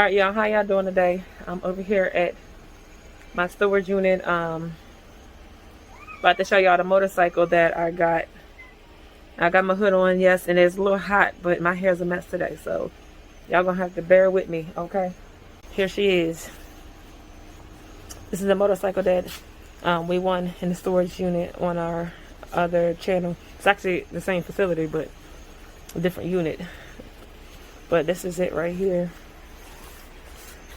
Alright, y'all, how y'all doing today? I'm over here at my storage unit. About to show y'all the motorcycle that I got. I got my hood on, yes, and it's a little hot, but my hair's a mess today, so y'all gonna have to bear with me, okay? Here she is. This is a motorcycle that we won in the storage unit on our other channel. It's actually the same facility, but a different unit. But this is it right here.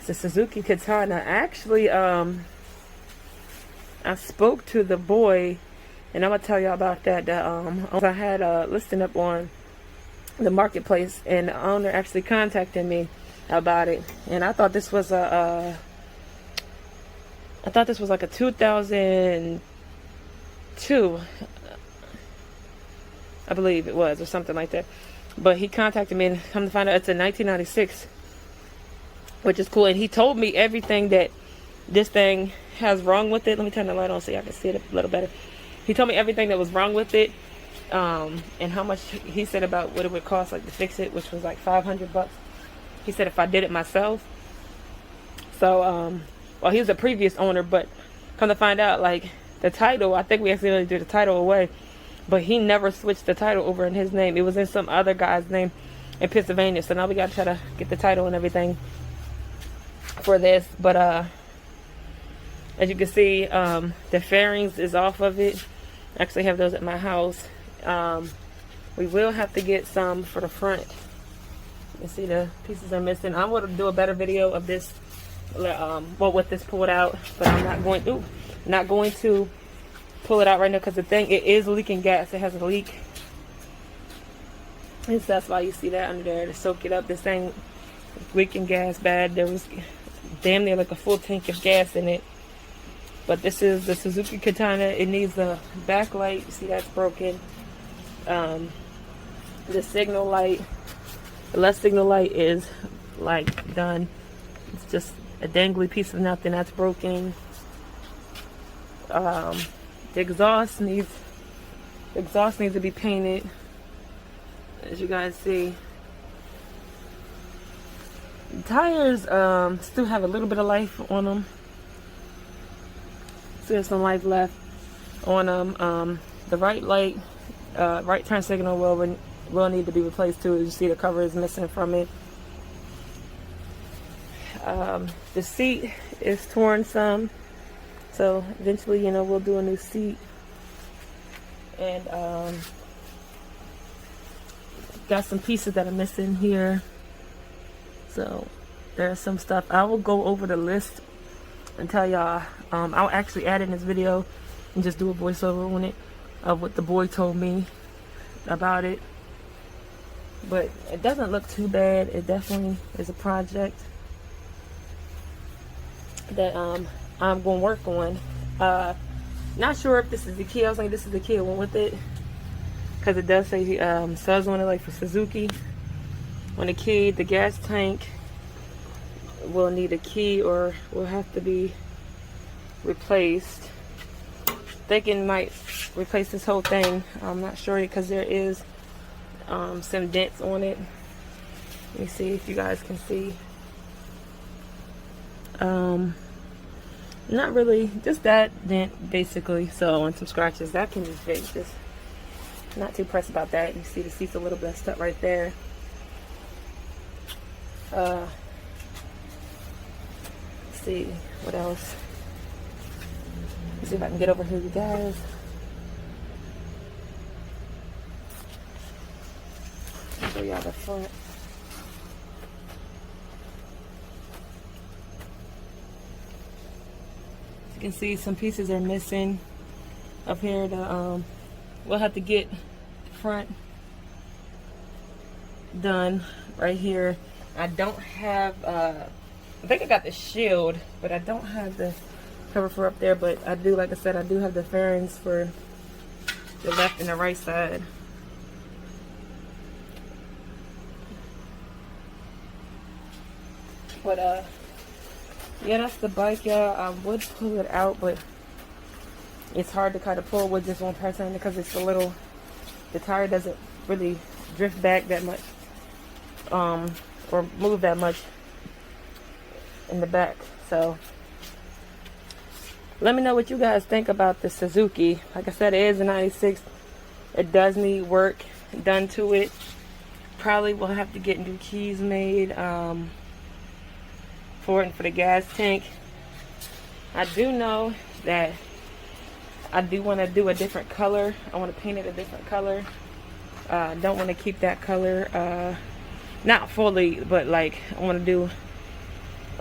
It's a Suzuki Katana. Actually, I spoke to the boy, and I'm gonna tell y'all about that. I had a listing up on the marketplace, and the owner actually contacted me about it. And I thought this was like a 2002, I believe it was, or something like that. But he contacted me, and come to find out it's a 1996, which is cool. And he told me everything that this thing has wrong with it. Let me turn the light on so y'all can see it a little better. He told me everything that was wrong with it, and how much he said about what it would cost, like, to fix it, which was like $500. He said if I did it myself. So, well, he was a previous owner, but come to find out, like, the title, I think we accidentally threw the title away, but he never switched the title over in his name. It was in some other guy's name in Pennsylvania. So now we got to try to get the title and everything for this. But as you can see, the fairings is off of it. I actually have those at my house. We will have to get some for the front. You see the pieces are missing. I'm going to do a better video of this, well, with this pulled out, but I'm not going to pull it out right now because the thing, it is leaking gas. It has a leak, and so that's why you see that under there to soak it up. This thing leaking gas bad. There was damn near like a full tank of gas in it. But this is the Suzuki Katana. It needs the backlight. You see that's broken. The signal light, the left signal light is like done. It's just a dangly piece of nothing that's broken. The exhaust needs to be painted, as you guys see. The tires still have a little bit of life on them. Still have some life left on them. The right light, right turn signal will need to be replaced too. As you see, the cover is missing from it. The seat is torn some. So eventually, you know, we'll do a new seat. And got some pieces that are missing here. So there's some stuff. I will go over the list and tell y'all. I'll actually add in this video and just do a voiceover on it of what the boy told me about it. But it doesn't look too bad. It definitely is a project that I'm going to work on. Not sure if this is the key. I was like, this is the key I went with it, because it does say says on it, like, for Suzuki. On the key, the gas tank will need a key or will have to be replaced. Thinking might replace this whole thing. I'm not sure, because there is some dents on it. Let me see if you guys can see. Not really, just that dent basically. So, and some scratches that can be fixed. Just not too pressed about that. You see the seat's a little bit stuck right there. Let's see what else. Let's see if I can get over here, you guys. I'll show y'all the front. You can see some pieces are missing up here. We'll have to get the front done right here. I don't have I think I got the shield, but I don't have the cover for up there. But I do, like I said, I do have the fairings for the left and the right side. But yeah, that's the bike, y'all. I would pull it out, but it's hard to kind of pull with just one person because it's a little, the tire doesn't really drift back that much, or move that much. in the back. So let me know what you guys think about the Suzuki. Like I said, it is a 96. It does need work done to it. Probably will have to get new keys made for it and for the gas tank. I do know that I do want to do a different color. I want to paint it a different color. I don't want to keep that color, not fully, but like I want to do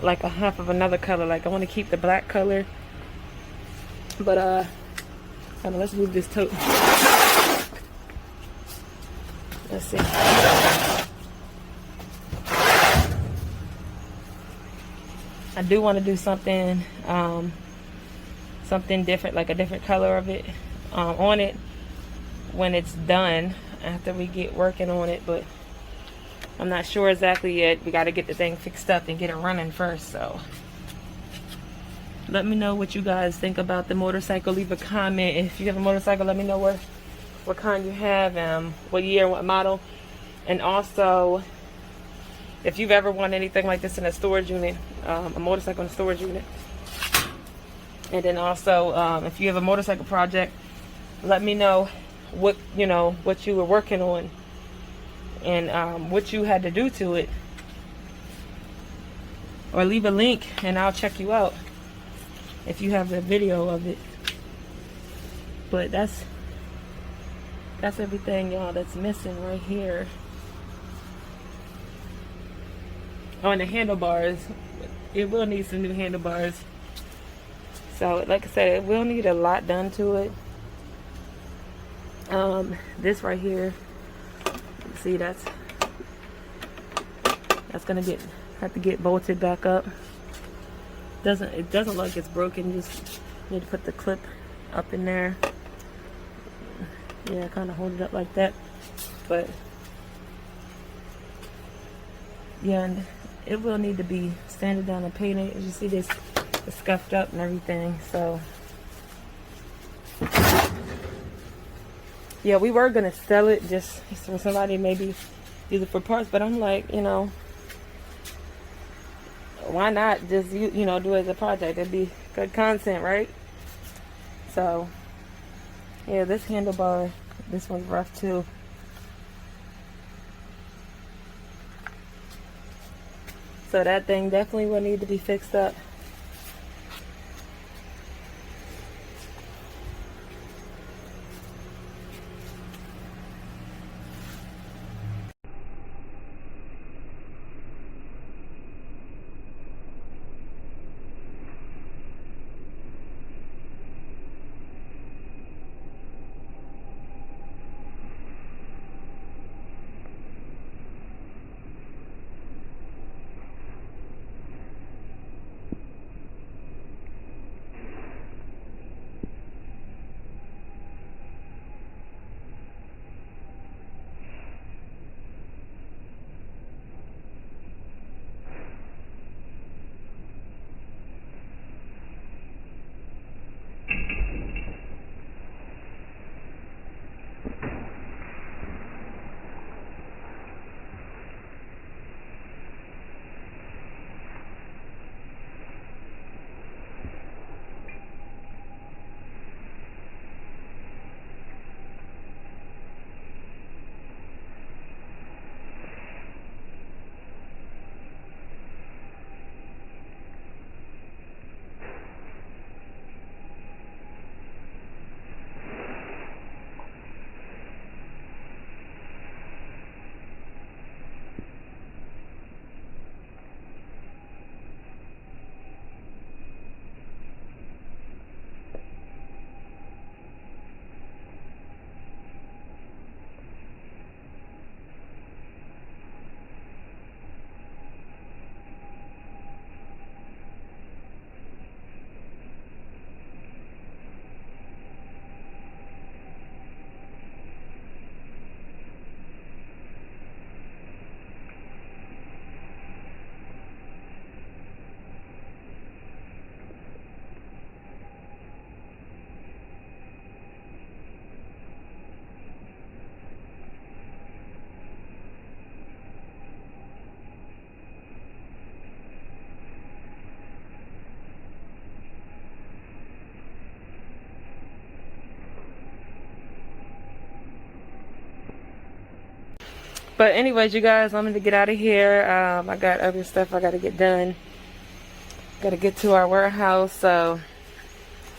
like a half of another color. Like I want to keep the black color, but hold on, let's move this tote. Let's see. I do want to do something something different, like a different color of it on it when it's done, after we get working on it, but I'm not sure exactly yet. We got to get the thing fixed up and get it running first. So let me know what you guys think about the motorcycle. Leave a comment. If you have a motorcycle, let me know what kind you have, what year, what model, and also if you've ever won anything like this in a storage unit, a motorcycle in a storage unit. And then also, if you have a motorcycle project, let me know what you were working on and what you had to do to it, or leave a link and I'll check you out if you have the video of it. But that's everything, y'all, that's missing right here. Oh, and the handlebars, it will need some new handlebars. So like I said, it will need a lot done to it. This right here, see, that's gonna have to get bolted back up. It doesn't look like it's broken. Just need to put the clip up in there. Yeah, kind of hold it up like that. But yeah, and it will need to be sanded down and painted. As you see, this is scuffed up and everything. So yeah, we were gonna sell it just for somebody, maybe use it for parts, but I'm like, why not just do it as a project? It'd be good content, right? So yeah, this handlebar, this one's rough too. So that thing definitely will need to be fixed up. But anyways, you guys, I'm gonna get out of here. I got other stuff I gotta get done. Gotta get to our warehouse. So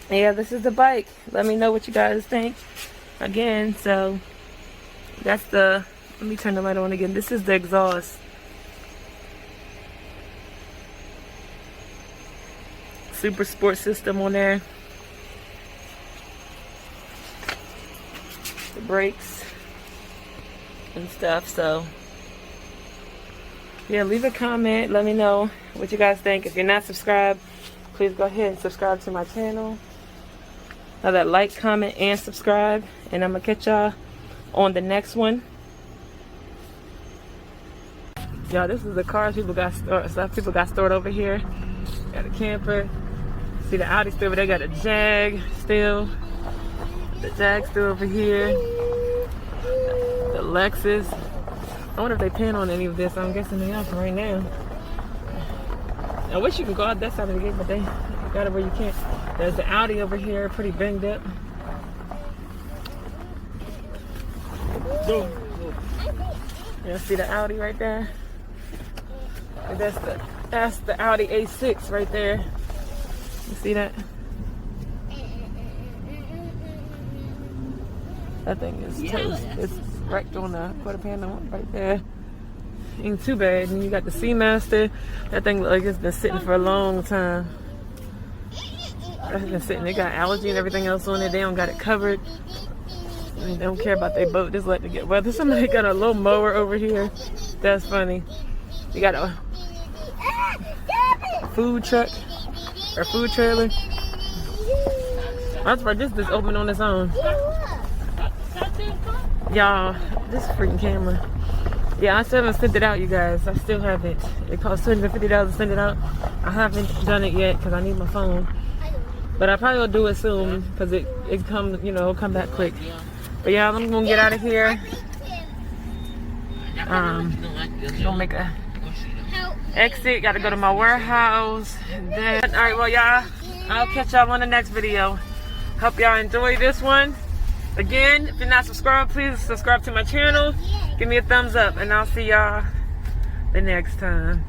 yeah, this is the bike. Let me know what you guys think. Again, so that's the, let me turn the light on again. This is the exhaust. Super sport system on there. The brakes and stuff. So yeah, leave a comment. Let me know what you guys think. If you're not subscribed, please go ahead and subscribe to my channel. Now that like, comment, and subscribe. And I'm gonna catch y'all on the next one. Y'all, this is the cars people got stored. Stuff people got stored over here. Got a camper. See the Audi still, but they got a Jag still. The Jag still over here. The Lexus. I wonder if they pan on any of this. I'm guessing they are for right now. I wish you could go out that side of the gate, but they got it where you can't. There's the Audi over here, pretty banged up. Yeah, see the Audi right there. And that's the Audi A6 right there. You see that? That thing is toast. It's wrecked on the quarter panel right there. Ain't too bad. And you got the Seamaster. That thing look like it's been sitting for a long time. That's been sitting. They got allergy and everything else on it. They don't got it covered. They don't care about their boat. Just let it get weather. Somebody got a little mower over here. That's funny. You got a food truck or food trailer. That's right. This just opened on its own. Y'all, this freaking camera. Yeah, I still haven't sent it out, you guys. I still haven't. It costs $250 to send it out. I haven't done it yet because I need my phone. But I probably will do it soon because it comes, you know, it'll come back quick. But yeah, I'm gonna get out of here. Gonna make a exit. Gotta go to my warehouse. And then, all right, well, y'all, I'll catch y'all on the next video. Hope y'all enjoy this one. Again, if you're not subscribed, please subscribe to my channel. Give me a thumbs up, and I'll see y'all the next time.